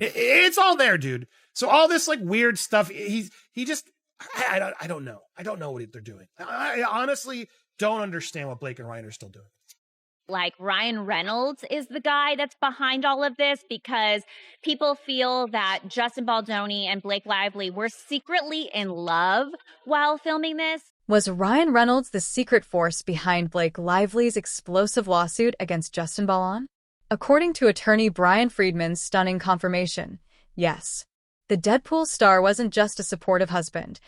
It's all there, dude. So all this like weird stuff, he just, I don't know. I don't know what they're doing. I honestly don't understand what Blake and Ryan are still doing. Like Ryan Reynolds is the guy that's behind all of this because people feel that Justin Baldoni and Blake Lively were secretly in love while filming this. Was Ryan Reynolds the secret force behind Blake Lively's explosive lawsuit against Justin Baldoni? According to attorney Bryan Freedman's stunning confirmation, yes. The Deadpool star wasn't just a supportive husband.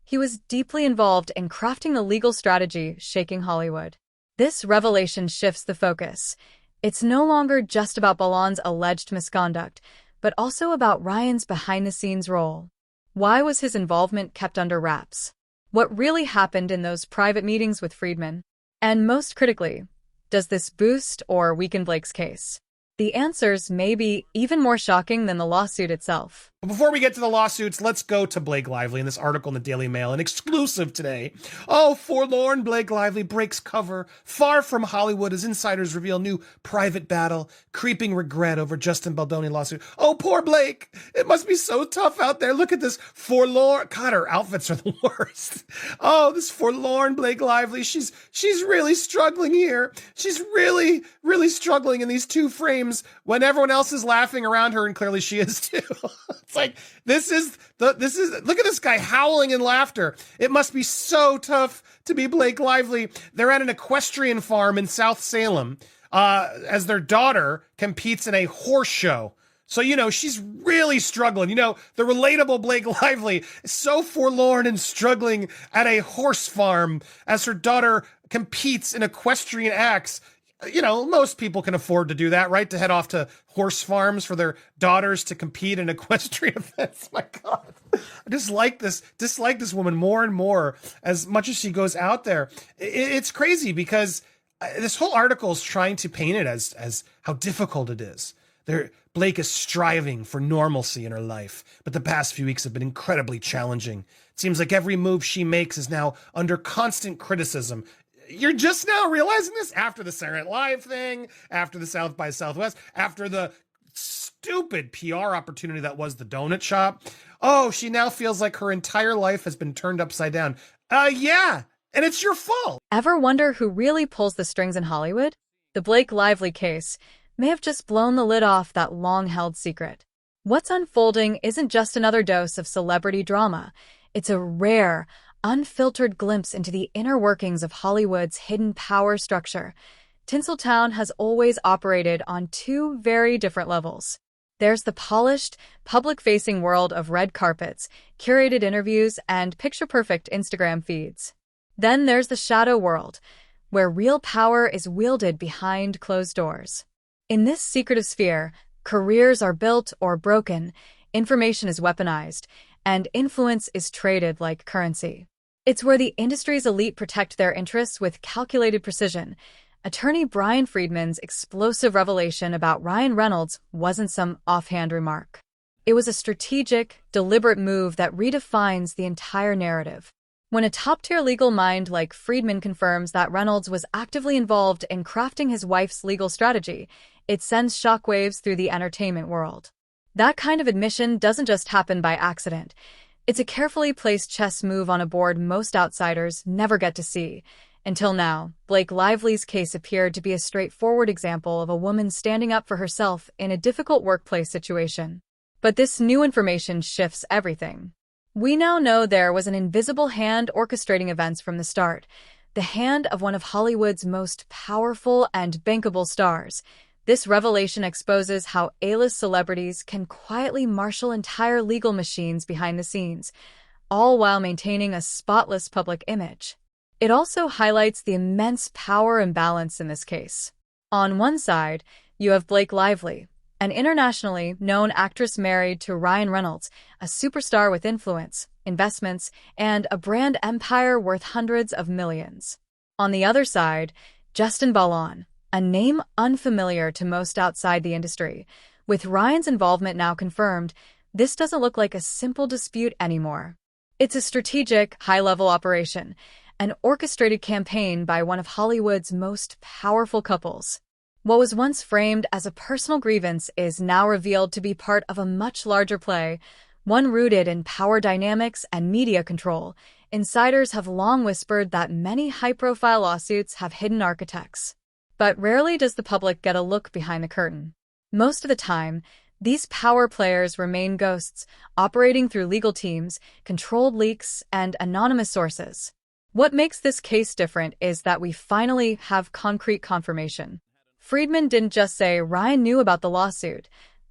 He was deeply involved in crafting the legal strategy shaking Hollywood. This revelation shifts the focus. It's no longer just about Baldoni's alleged misconduct, but also about Ryan's behind-the-scenes role. Why was his involvement kept under wraps? What really happened in those private meetings with Freedman? And most critically, does this boost or weaken Blake's case? The answers may be even more shocking than the lawsuit itself. Before we get to the lawsuits, let's go to Blake Lively in this article in the Daily Mail, an exclusive today. Oh, forlorn Blake Lively breaks cover, far from Hollywood as insiders reveal new private battle, creeping regret over Justin Baldoni lawsuit. Oh, poor Blake. It must be so tough out there. Look at this forlorn. God, her outfits are the worst. Oh, this forlorn Blake Lively. She's really struggling here. She's really, really struggling in these two frames when everyone else is laughing around her, and clearly she is too. It's like, this is, look at this guy howling in laughter. It must be so tough to be Blake Lively. They're at an equestrian farm in South Salem, as their daughter competes in a horse show. So, she's really struggling. The relatable Blake Lively is so forlorn and struggling at a horse farm as her daughter competes in equestrian acts. Most people can afford to do that, right? To head off to horse farms for their daughters to compete in equestrian events. My God. I dislike this woman more and more as much as she goes out there. It's crazy because this whole article is trying to paint it as how difficult it is. Blake is striving for normalcy in her life, but the past few weeks have been incredibly challenging. It seems like every move she makes is now under constant criticism. You're just now realizing this after the Saturday Night Live thing, after the South by Southwest, after the stupid PR opportunity that was the donut shop. Oh, she now feels like her entire life has been turned upside down. Yeah, and it's your fault. Ever wonder who really pulls the strings in Hollywood? The Blake Lively case may have just blown the lid off that long-held secret. What's unfolding isn't just another dose of celebrity drama. It's a rare, unfiltered glimpse into the inner workings of Hollywood's hidden power structure. Tinseltown has always operated on two very different levels. There's the polished, public-facing world of red carpets, curated interviews, and picture-perfect Instagram feeds. Then there's the shadow world, where real power is wielded behind closed doors. In this secretive sphere, careers are built or broken, information is weaponized, and influence is traded like currency. It's where the industry's elite protect their interests with calculated precision. Attorney Bryan Freedman's explosive revelation about Ryan Reynolds wasn't some offhand remark. It was a strategic, deliberate move that redefines the entire narrative. When a top-tier legal mind like Freedman confirms that Reynolds was actively involved in crafting his wife's legal strategy, it sends shockwaves through the entertainment world. That kind of admission doesn't just happen by accident. It's a carefully placed chess move on a board most outsiders never get to see. Until now, Blake Lively's case appeared to be a straightforward example of a woman standing up for herself in a difficult workplace situation. But this new information shifts everything. We now know there was an invisible hand orchestrating events from the start, the hand of one of Hollywood's most powerful and bankable stars. This revelation exposes how A-list celebrities can quietly marshal entire legal machines behind the scenes, all while maintaining a spotless public image. It also highlights the immense power imbalance in this case. On one side, you have Blake Lively, an internationally known actress married to Ryan Reynolds, a superstar with influence, investments, and a brand empire worth hundreds of millions. On the other side, Justin Baldoni, a name unfamiliar to most outside the industry. With Ryan's involvement now confirmed, this doesn't look like a simple dispute anymore. It's a strategic, high-level operation, an orchestrated campaign by one of Hollywood's most powerful couples. What was once framed as a personal grievance is now revealed to be part of a much larger play, one rooted in power dynamics and media control. Insiders have long whispered that many high-profile lawsuits have hidden architects. But rarely does the public get a look behind the curtain. Most of the time, these power players remain ghosts, operating through legal teams, controlled leaks, and anonymous sources. What makes this case different is that we finally have concrete confirmation. Freedman didn't just say Ryan knew about the lawsuit.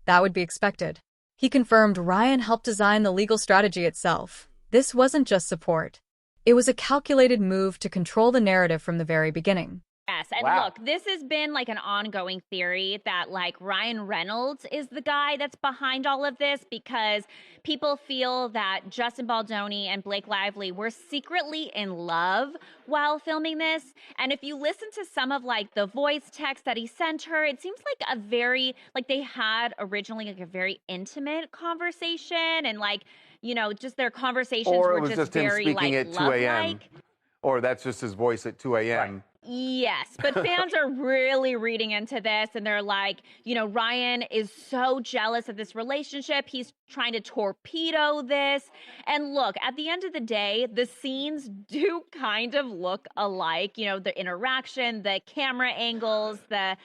That would be expected. He confirmed Ryan helped design the legal strategy itself. This wasn't just support. It was a calculated move to control the narrative from the very beginning. Yes, and look, this has been like an ongoing theory that like Ryan Reynolds is the guy that's behind all of this because people feel that Justin Baldoni and Blake Lively were secretly in love while filming this. And if you listen to some of like the voice text that he sent her, it seems like a very, like they had originally like a very intimate conversation and like, you know, just their conversations were just very him speaking like at 2 a.m. love-like. Or that's just his voice at 2 a.m. Right. Yes, but fans are really reading into this and they're like, you know, Ryan is so jealous of this relationship. He's trying to torpedo this. And look, at the end of the day, the scenes do kind of look alike. You know, the interaction, the camera angles, the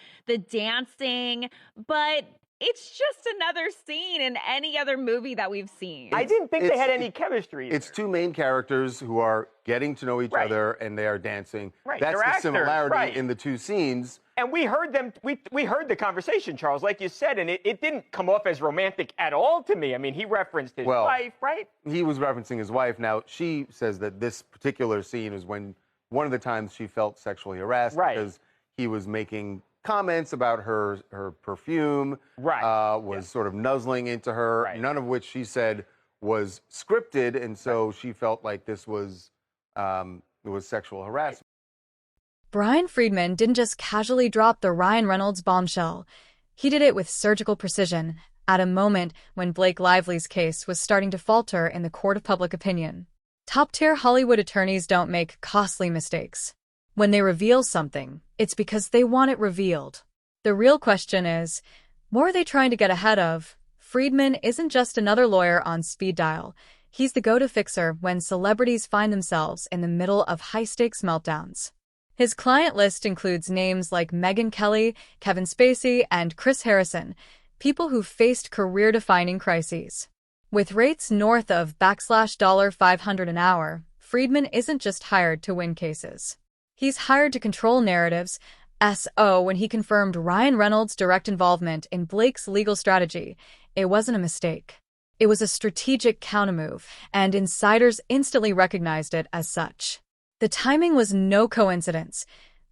dancing, but it's just another scene in any other movie that we've seen. I didn't think they had any chemistry either. It's two main characters who are getting to know each other and they are dancing. Right. That's They're the actors, similarity right. in the two scenes. And we heard them, we heard the conversation, Charles, like you said, and it didn't come off as romantic at all to me. I mean, he referenced his wife, right? He was referencing his wife. Now, she says that this particular scene is when one of the times she felt sexually harassed because he was making comments about her perfume, was sort of nuzzling into her, none of which she said was scripted, and so she felt like this was sexual harassment. Bryan Freedman didn't just casually drop the Ryan Reynolds bombshell. He did it with surgical precision, at a moment when Blake Lively's case was starting to falter in the court of public opinion. Top-tier Hollywood attorneys don't make costly mistakes. When they reveal something, it's because they want it revealed. The real question is, what are they trying to get ahead of? Freedman isn't just another lawyer on speed dial. He's the go-to fixer when celebrities find themselves in the middle of high-stakes meltdowns. His client list includes names like Megyn Kelly, Kevin Spacey, and Chris Harrison, people who've faced career-defining crises. With rates north of $500 an hour, Freedman isn't just hired to win cases. He's hired to control narratives. When he confirmed Ryan Reynolds' direct involvement in Blake's legal strategy, it wasn't a mistake. It was a strategic countermove, and insiders instantly recognized it as such. The timing was no coincidence.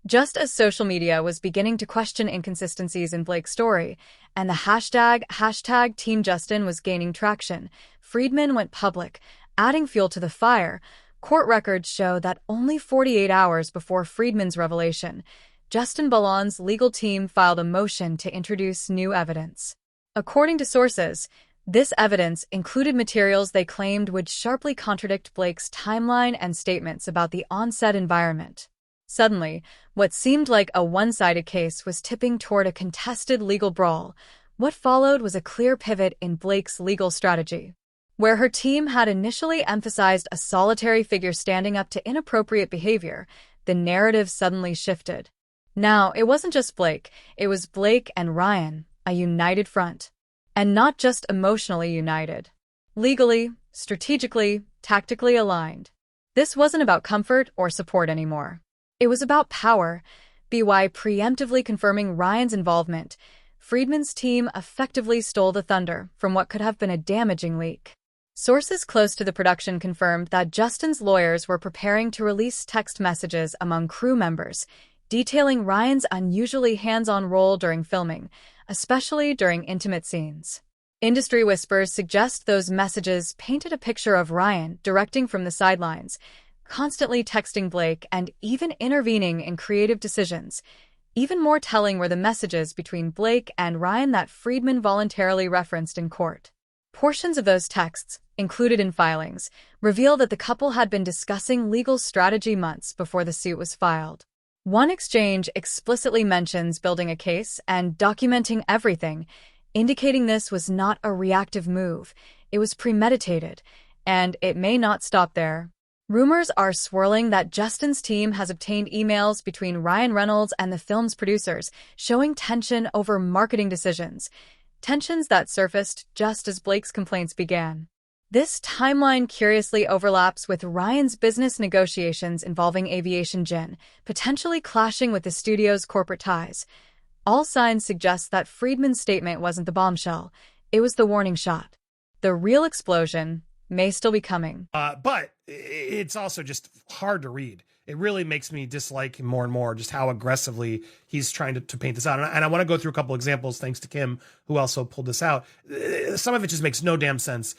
Just as social media was beginning to question inconsistencies in Blake's story, and the hashtag Team Justin was gaining traction, Freedman went public, adding fuel to the fire. Court records show that only 48 hours before Freedman's revelation, Justin Baldoni's legal team filed a motion to introduce new evidence. According to sources, this evidence included materials they claimed would sharply contradict Blake's timeline and statements about the on-set environment. Suddenly, what seemed like a one-sided case was tipping toward a contested legal brawl. What followed was a clear pivot in Blake's legal strategy. Where her team had initially emphasized a solitary figure standing up to inappropriate behavior, the narrative suddenly shifted. Now, it wasn't just Blake, it was Blake and Ryan, a united front. And not just emotionally united. Legally, strategically, tactically aligned. This wasn't about comfort or support anymore. It was about power. By preemptively confirming Ryan's involvement, Freedman's team effectively stole the thunder from what could have been a damaging leak. Sources close to the production confirmed that Justin's lawyers were preparing to release text messages among crew members, detailing Ryan's unusually hands-on role during filming, especially during intimate scenes. Industry whispers suggest those messages painted a picture of Ryan directing from the sidelines, constantly texting Blake and even intervening in creative decisions. Even more telling were the messages between Blake and Ryan that Freedman voluntarily referenced in court. Portions of those texts, included in filings, reveal that the couple had been discussing legal strategy months before the suit was filed. One exchange explicitly mentions building a case and documenting everything, indicating this was not a reactive move. It was premeditated, and it may not stop there. Rumors are swirling that Justin's team has obtained emails between Ryan Reynolds and the film's producers, showing tension over marketing decisions. Tensions that surfaced just as Blake's complaints began. This timeline curiously overlaps with Ryan's business negotiations involving Aviation Gin, potentially clashing with the studio's corporate ties. All signs suggest that Freedman's statement wasn't the bombshell, it was the warning shot. The real explosion may still be coming. But it's also just hard to read. It really makes me dislike him more and more, just how aggressively he's trying to paint this out. And I want to go through a couple examples, thanks to Kim, who also pulled this out. Some of it just makes no damn sense.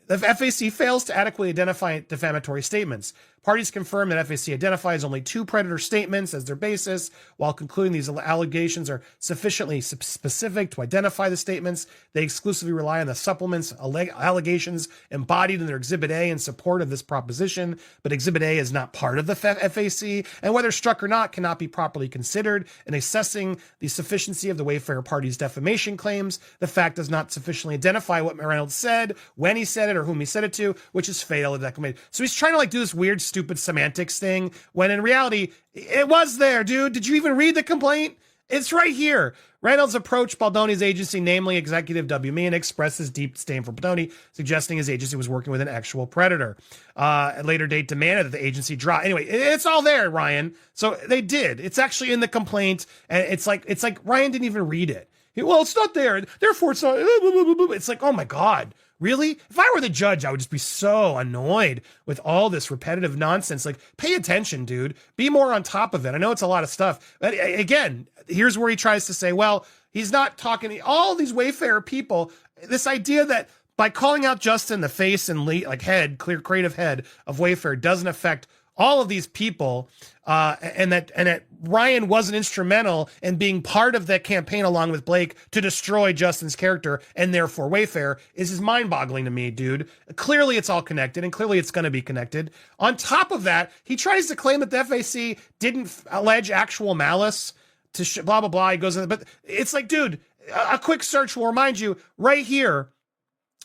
The FAC fails to adequately identify defamatory statements. Parties confirm that FAC identifies only 2 predator statements as their basis, while concluding these allegations are sufficiently specific to identify the statements. They exclusively rely on the supplements allegations embodied in their Exhibit A in support of this proposition, but Exhibit A is not part of the FAC, and whether struck or not cannot be properly considered in assessing the sufficiency of the Wayfarer party's defamation claims. The fact does not sufficiently identify what Reynolds said, when he said it, or whom he said it to, which is fatal to that complaint. So he's trying to do this weird, stupid semantics thing, when in reality, it was there, dude. Did you even read the complaint? It's right here. Reynolds approached Baldoni's agency, namely Executive W. Me, and expressed his deep disdain for Baldoni, suggesting his agency was working with an actual predator. At a later date, demanded that the agency drop. Anyway, it's all there, Ryan. So they did. It's actually in the complaint, and it's like Ryan didn't even read it. Well, it's not there, therefore it's not. It's like, oh my God. Really? If I were the judge, I would just be so annoyed with all this repetitive nonsense. Like, pay attention, dude. Be more on top of it. I know it's a lot of stuff. But again, here's where he tries to say, well, he's not talking, all these Wayfarer people, this idea that by calling out Justin, the face and head, clear creative head of Wayfarer doesn't affect all of these people, and that Ryan wasn't instrumental in being part of that campaign along with Blake to destroy Justin's character and therefore Wayfarer is mind-boggling to me, dude. Clearly it's all connected, and clearly it's going to be connected. On top of that, he tries to claim that the FAC didn't allege actual malice to blah, blah, blah. He goes, but it's like, dude, a quick search will remind you right here.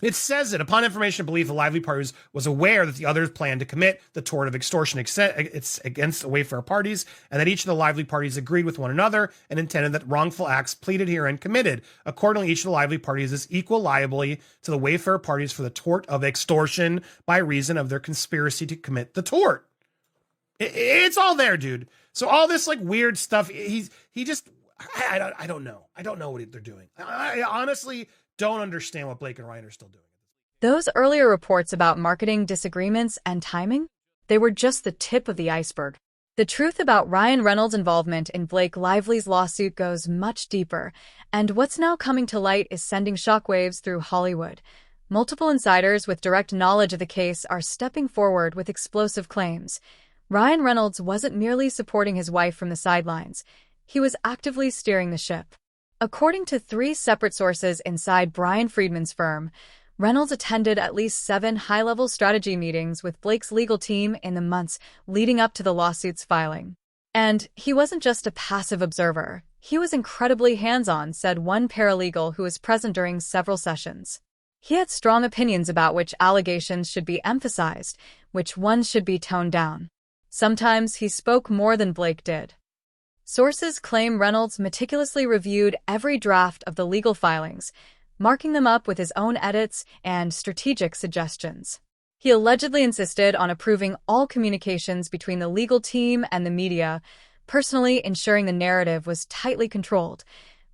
It says it, upon information and belief, the Lively parties was aware that the others planned to commit the tort of extortion against the Wayfarer parties, and that each of the Lively parties agreed with one another and intended that wrongful acts pleaded herein committed. Accordingly, each of the Lively parties is equal liability to the Wayfarer parties for the tort of extortion by reason of their conspiracy to commit the tort. It's all there, dude. So all this weird stuff, he just, I don't know. I don't know what they're doing. I honestly don't understand what Blake and Ryan are still doing. Those earlier reports about marketing disagreements and timing, they were just the tip of the iceberg. The truth about Ryan Reynolds' involvement in Blake Lively's lawsuit goes much deeper, and what's now coming to light is sending shockwaves through Hollywood. Multiple insiders with direct knowledge of the case are stepping forward with explosive claims. Ryan Reynolds wasn't merely supporting his wife from the sidelines. He was actively steering the ship. According to 3 separate sources inside Bryan Freedman's firm, Reynolds attended at least 7 high-level strategy meetings with Blake's legal team in the months leading up to the lawsuit's filing. And he wasn't just a passive observer. He was incredibly hands-on, said one paralegal who was present during several sessions. He had strong opinions about which allegations should be emphasized, which ones should be toned down. Sometimes he spoke more than Blake did. Sources claim Reynolds meticulously reviewed every draft of the legal filings, marking them up with his own edits and strategic suggestions. He allegedly insisted on approving all communications between the legal team and the media, personally ensuring the narrative was tightly controlled.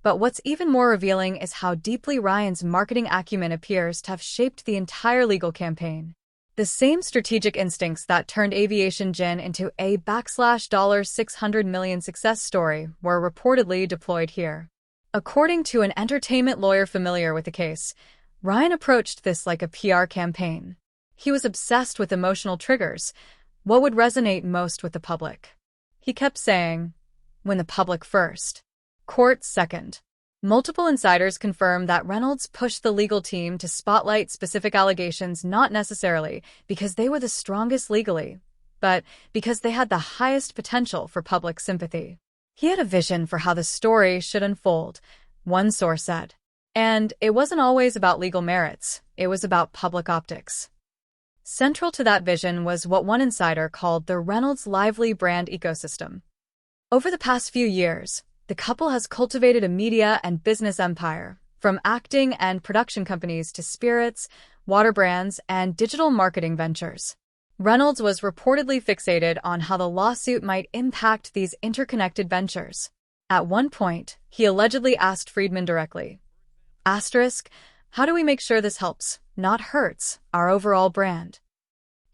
But what's even more revealing is how deeply Ryan's marketing acumen appears to have shaped the entire legal campaign. The same strategic instincts that turned Aviation Gin into a $600 million success story were reportedly deployed here. According to an entertainment lawyer familiar with the case, Ryan approached this like a PR campaign. He was obsessed with emotional triggers, what would resonate most with the public. He kept saying, "When the public first, court second." Multiple insiders confirmed that Reynolds pushed the legal team to spotlight specific allegations, not necessarily because they were the strongest legally, but because they had the highest potential for public sympathy. He had a vision for how the story should unfold, one source said. And it wasn't always about legal merits, it was about public optics. Central to that vision was what one insider called the Reynolds Lively brand ecosystem. Over the past few years, the couple has cultivated a media and business empire, from acting and production companies to spirits, water brands, and digital marketing ventures. Reynolds was reportedly fixated on how the lawsuit might impact these interconnected ventures. At one point, he allegedly asked Freedman directly, Asterisk, how do we make sure this helps, not hurts, our overall brand?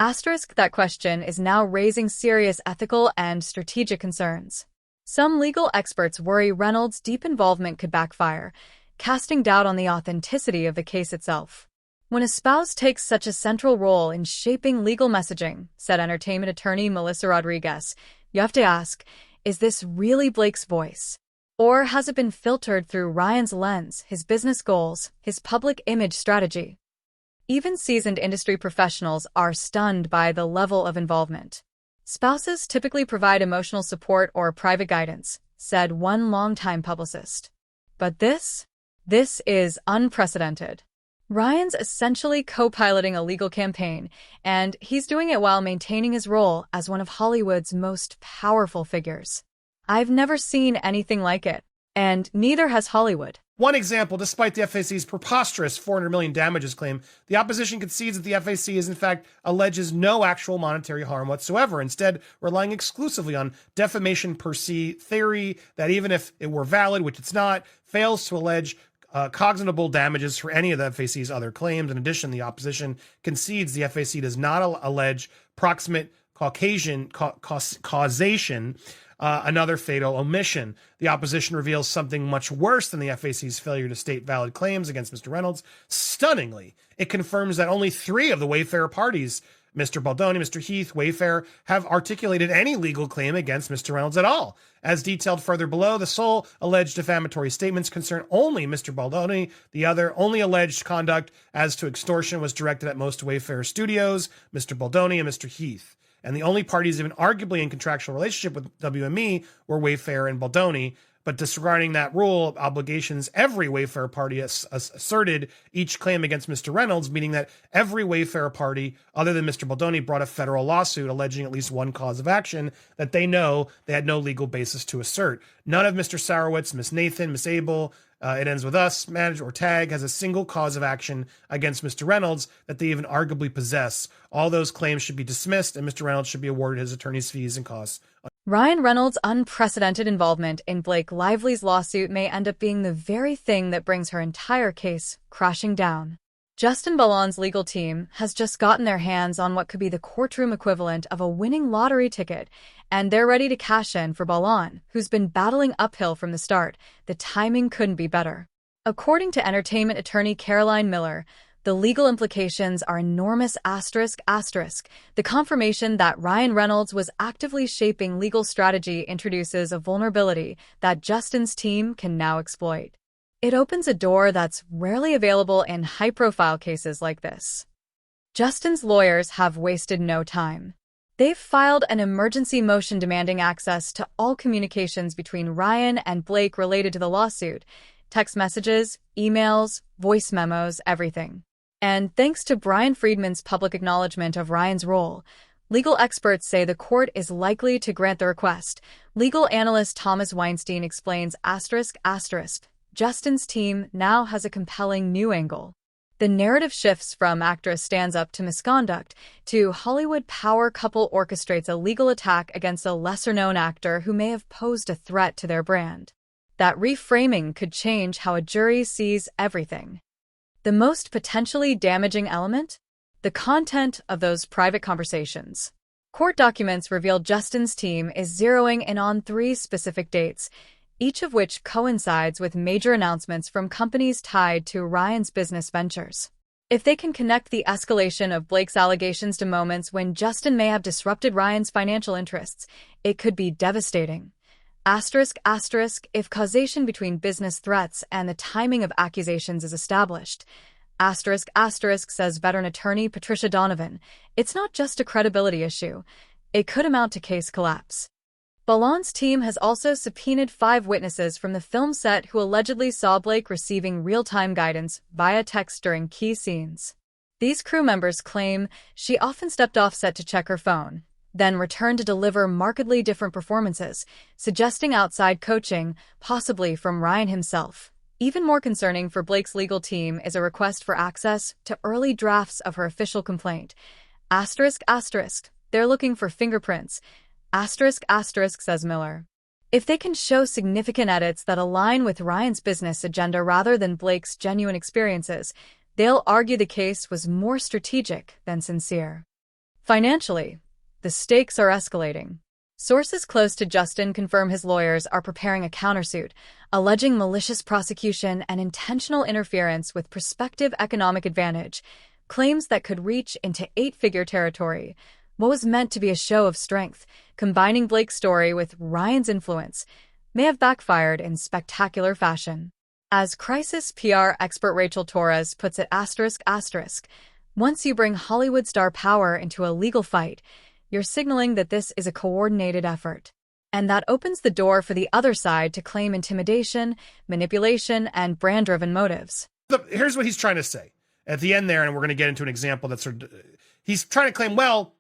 Asterisk, that question is now raising serious ethical and strategic concerns. Some legal experts worry Reynolds' deep involvement could backfire, casting doubt on the authenticity of the case itself. When a spouse takes such a central role in shaping legal messaging, said entertainment attorney Melissa Rodriguez, you have to ask, is this really Blake's voice? Or has it been filtered through Ryan's lens, his business goals, his public image strategy? Even seasoned industry professionals are stunned by the level of involvement. Spouses typically provide emotional support or private guidance, said one longtime publicist. But this is unprecedented. Ryan's essentially co-piloting a legal campaign, and he's doing it while maintaining his role as one of Hollywood's most powerful figures. I've never seen anything like it, and neither has Hollywood. One example, despite the FAC's preposterous $400 million damages claim, the opposition concedes that the FAC is in fact alleges no actual monetary harm whatsoever, instead relying exclusively on defamation per se theory that even if it were valid, which it's not, fails to allege cognizable damages for any of the FAC's other claims. In addition, the opposition concedes the FAC does not allege proximate causation, another fatal omission. The opposition reveals something much worse than the FAC's failure to state valid claims against Mr. Reynolds. Stunningly, it confirms that only 3 of the Wayfair parties, Mr. Baldoni, Mr. Heath, Wayfair, have articulated any legal claim against Mr. Reynolds at all. As detailed further below, the sole alleged defamatory statements concern only Mr. Baldoni. The other only alleged conduct as to extortion was directed at most Wayfair studios, Mr. Baldoni and Mr. Heath. And the only parties even arguably in contractual relationship with WME were Wayfair and Baldoni. But disregarding that rule, obligations, every Wayfair party asserted each claim against Mr. Reynolds, meaning that every Wayfair party, other than Mr. Baldoni, brought a federal lawsuit alleging at least one cause of action that they know they had no legal basis to assert. None of Mr. Sarowitz, Miss Nathan, Miss Abel, It Ends With Us, Manage or Tag has a single cause of action against Mr. Reynolds that they even arguably possess. All those claims should be dismissed, and Mr. Reynolds should be awarded his attorney's fees and costs. Ryan Reynolds' unprecedented involvement in Blake Lively's lawsuit may end up being the very thing that brings her entire case crashing down. Justin Ballon's legal team has just gotten their hands on what could be the courtroom equivalent of a winning lottery ticket, and they're ready to cash in for Ballon, who's been battling uphill from the start. The timing couldn't be better. According to entertainment attorney Caroline Miller, the legal implications are enormous. The confirmation that Ryan Reynolds was actively shaping legal strategy introduces a vulnerability that Justin's team can now exploit. It opens a door that's rarely available in high-profile cases like this. Justin's lawyers have wasted no time. They've filed an emergency motion demanding access to all communications between Ryan and Blake related to the lawsuit: text messages, emails, voice memos, everything. And thanks to Bryan Freedman's public acknowledgement of Ryan's role, legal experts say the court is likely to grant the request. Legal analyst Thomas Weinstein explains Justin's team now has a compelling new angle. The narrative shifts from actress stands up to misconduct to Hollywood power couple orchestrates a legal attack against a lesser-known actor who may have posed a threat to their brand. That reframing could change how a jury sees everything. The most potentially damaging element? The content of those private conversations. Court documents reveal Justin's team is zeroing in on 3 specific dates, each of which coincides with major announcements from companies tied to Ryan's business ventures. If they can connect the escalation of Blake's allegations to moments when Justin may have disrupted Ryan's financial interests, it could be devastating. If causation between business threats and the timing of accusations is established. Says veteran attorney Patricia Donovan, it's not just a credibility issue. it could amount to case collapse. Ballon's team has also subpoenaed 5 witnesses from the film set who allegedly saw Blake receiving real-time guidance via text during key scenes. These crew members claim she often stepped off set to check her phone, then returned to deliver markedly different performances, suggesting outside coaching, possibly from Ryan himself. Even more concerning for Blake's legal team is a request for access to early drafts of her official complaint. ***, they're looking for fingerprints. ***, says Miller. If they can show significant edits that align with Ryan's business agenda rather than Blake's genuine experiences, they'll argue the case was more strategic than sincere. Financially, the stakes are escalating. Sources close to Justin confirm his lawyers are preparing a countersuit, alleging malicious prosecution and intentional interference with prospective economic advantage, claims that could reach into 8-figure territory. What was meant to be a show of strength, combining Blake's story with Ryan's influence, may have backfired in spectacular fashion. As crisis PR expert Rachel Torres puts it, once you bring Hollywood star power into a legal fight, you're signaling that this is a coordinated effort. And that opens the door for the other side to claim intimidation, manipulation, and brand-driven motives. Here's what he's trying to say at the end there, and we're going to get into an example that's he's trying to claim, well,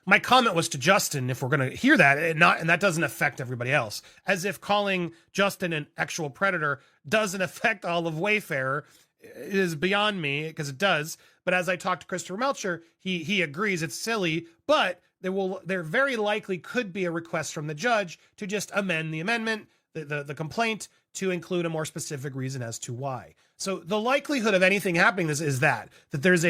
my comment was to Justin, if we're going to hear that, and that doesn't affect everybody else. As if calling Justin an actual predator doesn't affect all of Wayfarer. It is beyond me, because it does. But as I talked to Christopher Melcher, he agrees it's silly, but there very likely could be a request from the judge to just amend the amendment, the complaint, to include a more specific reason as to why. So the likelihood of anything happening is that there is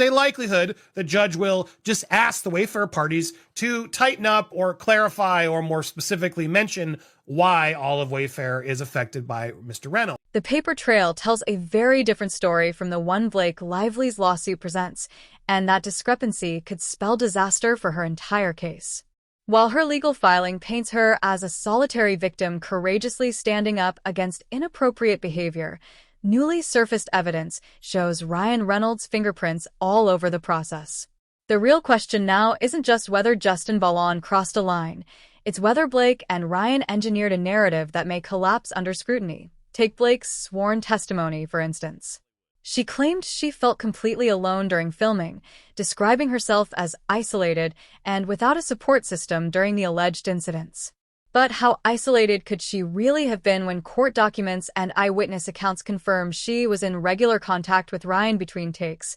a likelihood the judge will just ask the Wayfarer parties to tighten up or clarify or more specifically mention why all of Wayfarer is affected by Mr. Reynolds. The paper trail tells a very different story from the one Blake Lively's lawsuit presents, and that discrepancy could spell disaster for her entire case. While her legal filing paints her as a solitary victim courageously standing up against inappropriate behavior, newly surfaced evidence shows Ryan Reynolds' fingerprints all over the process. The real question now isn't just whether Justin Ballon crossed a line, it's whether Blake and Ryan engineered a narrative that may collapse under scrutiny. Take Blake's sworn testimony, for instance. She claimed she felt completely alone during filming, describing herself as isolated and without a support system during the alleged incidents. But how isolated could she really have been when court documents and eyewitness accounts confirm she was in regular contact with Ryan between takes,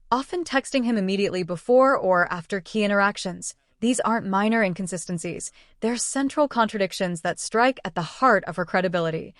often texting him immediately before or after key interactions? These aren't minor inconsistencies. They're central contradictions that strike at the heart of her credibility.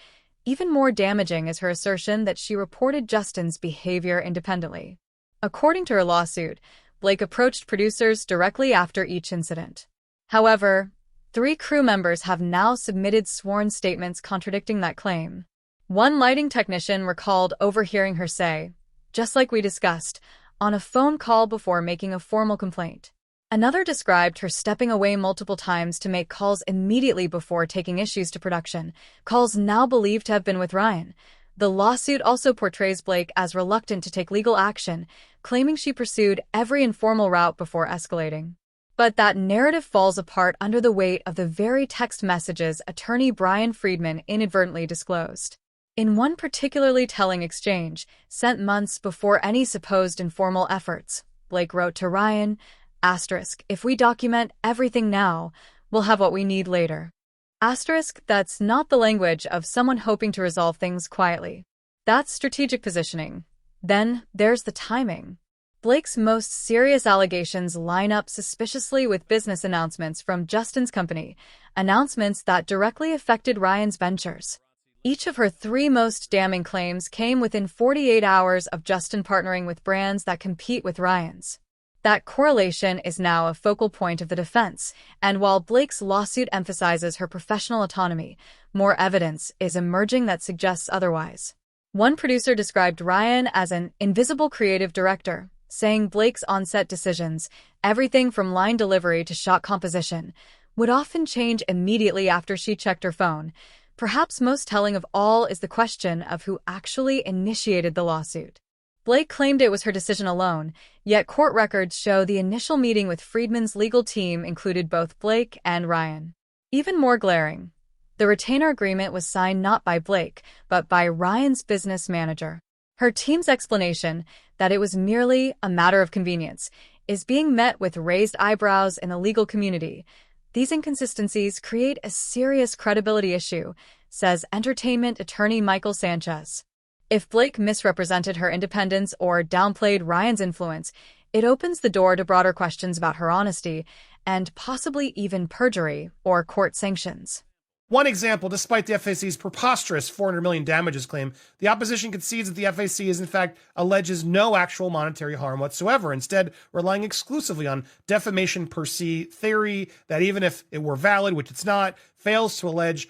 Even more damaging is her assertion that she reported Justin's behavior independently. According to her lawsuit, Blake approached producers directly after each incident. However, 3 crew members have now submitted sworn statements contradicting that claim. One lighting technician recalled overhearing her say, "Just like we discussed," on a phone call before making a formal complaint. Another described her stepping away multiple times to make calls immediately before taking issues to production, calls now believed to have been with Ryan. The lawsuit also portrays Blake as reluctant to take legal action, claiming she pursued every informal route before escalating. But that narrative falls apart under the weight of the very text messages attorney Bryan Freedman inadvertently disclosed. In one particularly telling exchange, sent months before any supposed informal efforts, Blake wrote to Ryan, "If we document everything now, we'll have what we need later." That's not the language of someone hoping to resolve things quietly. That's strategic positioning. Then there's the timing. Blake's most serious allegations line up suspiciously with business announcements from Justin's company, announcements that directly affected Ryan's ventures. Each of her 3 most damning claims came within 48 hours of Justin partnering with brands that compete with Ryan's. That correlation is now a focal point of the defense, and while Blake's lawsuit emphasizes her professional autonomy, more evidence is emerging that suggests otherwise. One producer described Ryan as an invisible creative director, saying Blake's on-set decisions, everything from line delivery to shot composition, would often change immediately after she checked her phone. Perhaps most telling of all is the question of who actually initiated the lawsuit. Blake claimed it was her decision alone, yet court records show the initial meeting with Freedman's legal team included both Blake and Ryan. Even more glaring, the retainer agreement was signed not by Blake, but by Ryan's business manager. Her team's explanation, that it was merely a matter of convenience, is being met with raised eyebrows in the legal community. These inconsistencies create a serious credibility issue, says entertainment attorney Michael Sanchez. If Blake misrepresented her independence or downplayed Ryan's influence, it opens the door to broader questions about her honesty and possibly even perjury or court sanctions. One example, despite the FAC's preposterous $400 million damages claim, the opposition concedes that the FAC is in fact alleges no actual monetary harm whatsoever, instead relying exclusively on defamation per se theory that even if it were valid, which it's not, fails to allege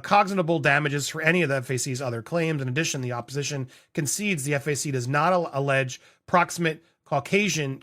cognizable damages for any of the FAC's other claims. In addition, the opposition concedes the FAC does not allege proximate causation,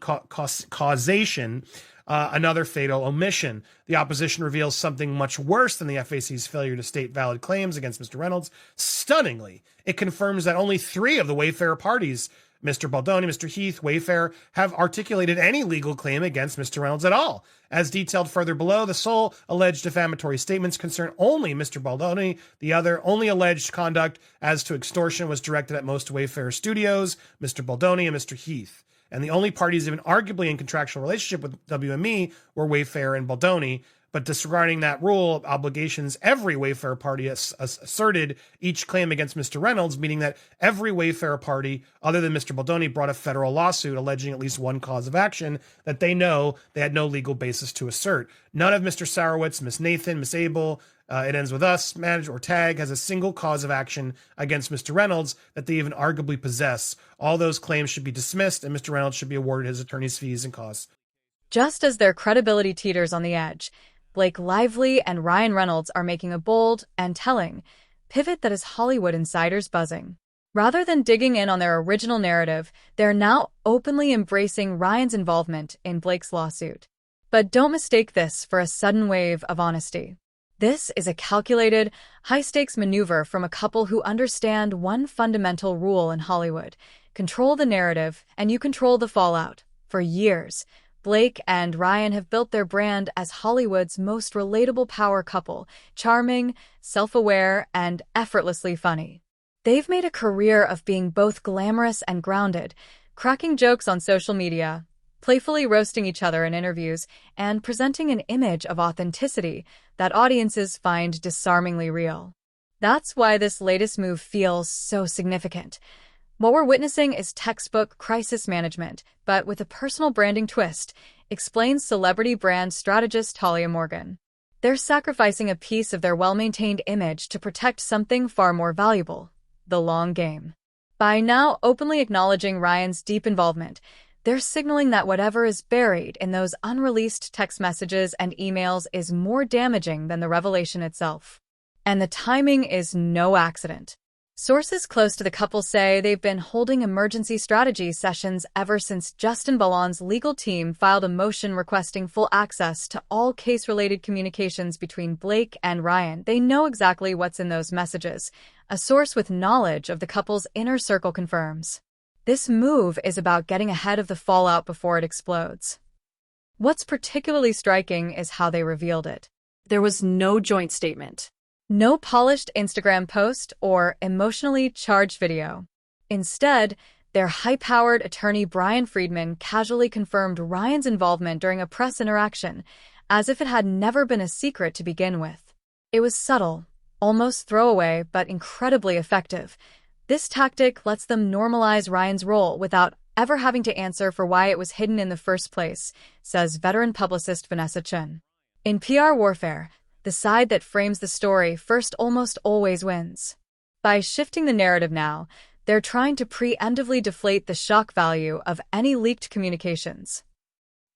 another fatal omission. The opposition reveals something much worse than the FAC's failure to state valid claims against Mr. Reynolds. Stunningly, it confirms that only 3 of the Wayfair parties, Mr. Baldoni, Mr. Heath, Wayfair, have articulated any legal claim against Mr. Reynolds at all. As detailed further below, the sole alleged defamatory statements concern only Mr. Baldoni. The other only alleged conduct as to extortion was directed at most Wayfair studios, Mr. Baldoni and Mr. Heath. And the only parties even arguably in contractual relationship with WME were Wayfair and Baldoni. But disregarding that rule of obligations, every Wayfair party asserted each claim against Mr. Reynolds, meaning that every Wayfair party, other than Mr. Baldoni, brought a federal lawsuit alleging at least one cause of action that they know they had no legal basis to assert. None of Mr. Sarowitz, Ms. Nathan, Ms. Abel, It Ends With Us, Manage, or TAG has a single cause of action against Mr. Reynolds that they even arguably possess. All those claims should be dismissed, and Mr. Reynolds should be awarded his attorney's fees and costs. Just as their credibility teeters on the edge, Blake Lively and Ryan Reynolds are making a bold and telling pivot that is Hollywood insiders buzzing. Rather than digging in on their original narrative, they're now openly embracing Ryan's involvement in Blake's lawsuit. But don't mistake this for a sudden wave of honesty. This is a calculated, high-stakes maneuver from a couple who understand one fundamental rule in Hollywood: control the narrative, and you control the fallout. For years, Blake and Ryan have built their brand as Hollywood's most relatable power couple, charming, self-aware, and effortlessly funny. They've made a career of being both glamorous and grounded, cracking jokes on social media, playfully roasting each other in interviews, and presenting an image of authenticity that audiences find disarmingly real. That's why this latest move feels so significant. What we're witnessing is textbook crisis management, but with a personal branding twist, explains celebrity brand strategist Talia Morgan. They're sacrificing a piece of their well-maintained image to protect something far more valuable: the long game. By now openly acknowledging Ryan's deep involvement, they're signaling that whatever is buried in those unreleased text messages and emails is more damaging than the revelation itself. And the timing is no accident. Sources close to the couple say they've been holding emergency strategy sessions ever since Justin Ballon's legal team filed a motion requesting full access to all case-related communications between Blake and Ryan. They know exactly what's in those messages. A source with knowledge of the couple's inner circle confirms. This move is about getting ahead of the fallout before it explodes. What's particularly striking is how they revealed it. There was no joint statement. No polished Instagram post or emotionally charged video. Instead, their high-powered attorney Bryan Freedman casually confirmed Ryan's involvement during a press interaction, as if it had never been a secret to begin with. It was subtle, almost throwaway, but incredibly effective. This tactic lets them normalize Ryan's role without ever having to answer for why it was hidden in the first place, says veteran publicist Vanessa Chun. In PR warfare, the side that frames the story first almost always wins. By shifting the narrative now, they're trying to preemptively deflate the shock value of any leaked communications.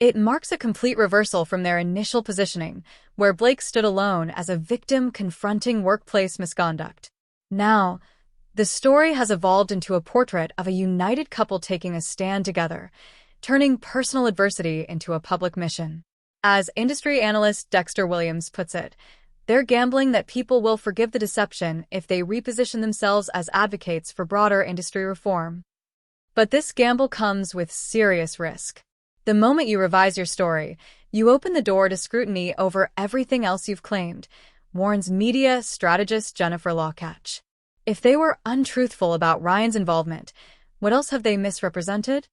It marks a complete reversal from their initial positioning, where Blake stood alone as a victim confronting workplace misconduct. Now, the story has evolved into a portrait of a united couple taking a stand together, turning personal adversity into a public mission. As industry analyst Dexter Williams puts it, they're gambling that people will forgive the deception if they reposition themselves as advocates for broader industry reform. But this gamble comes with serious risk. The moment you revise your story, you open the door to scrutiny over everything else you've claimed, warns media strategist Jennifer Lawcatch. If they were untruthful about Ryan's involvement, what else have they misrepresented?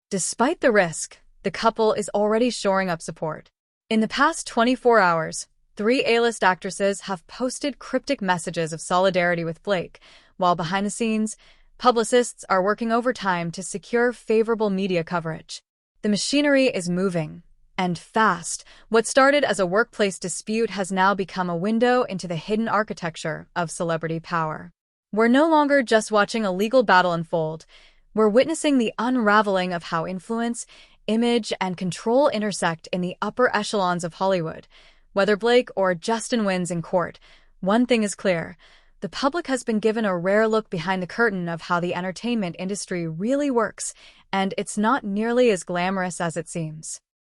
Despite the risk, the couple is already shoring up support. In the past 24 hours, 3 A-list actresses have posted cryptic messages of solidarity with Blake, while behind the scenes, publicists are working overtime to secure favorable media coverage. The machinery is moving, and fast. What started as a workplace dispute has now become a window into the hidden architecture of celebrity power. We're no longer just watching a legal battle unfold. We're witnessing the unraveling of how influence, image, and control intersect in the upper echelons of Hollywood. Whether Blake or Justin wins in court, one thing is clear. The public has been given a rare look behind the curtain of how the entertainment industry really works, and it's not nearly as glamorous as it seems.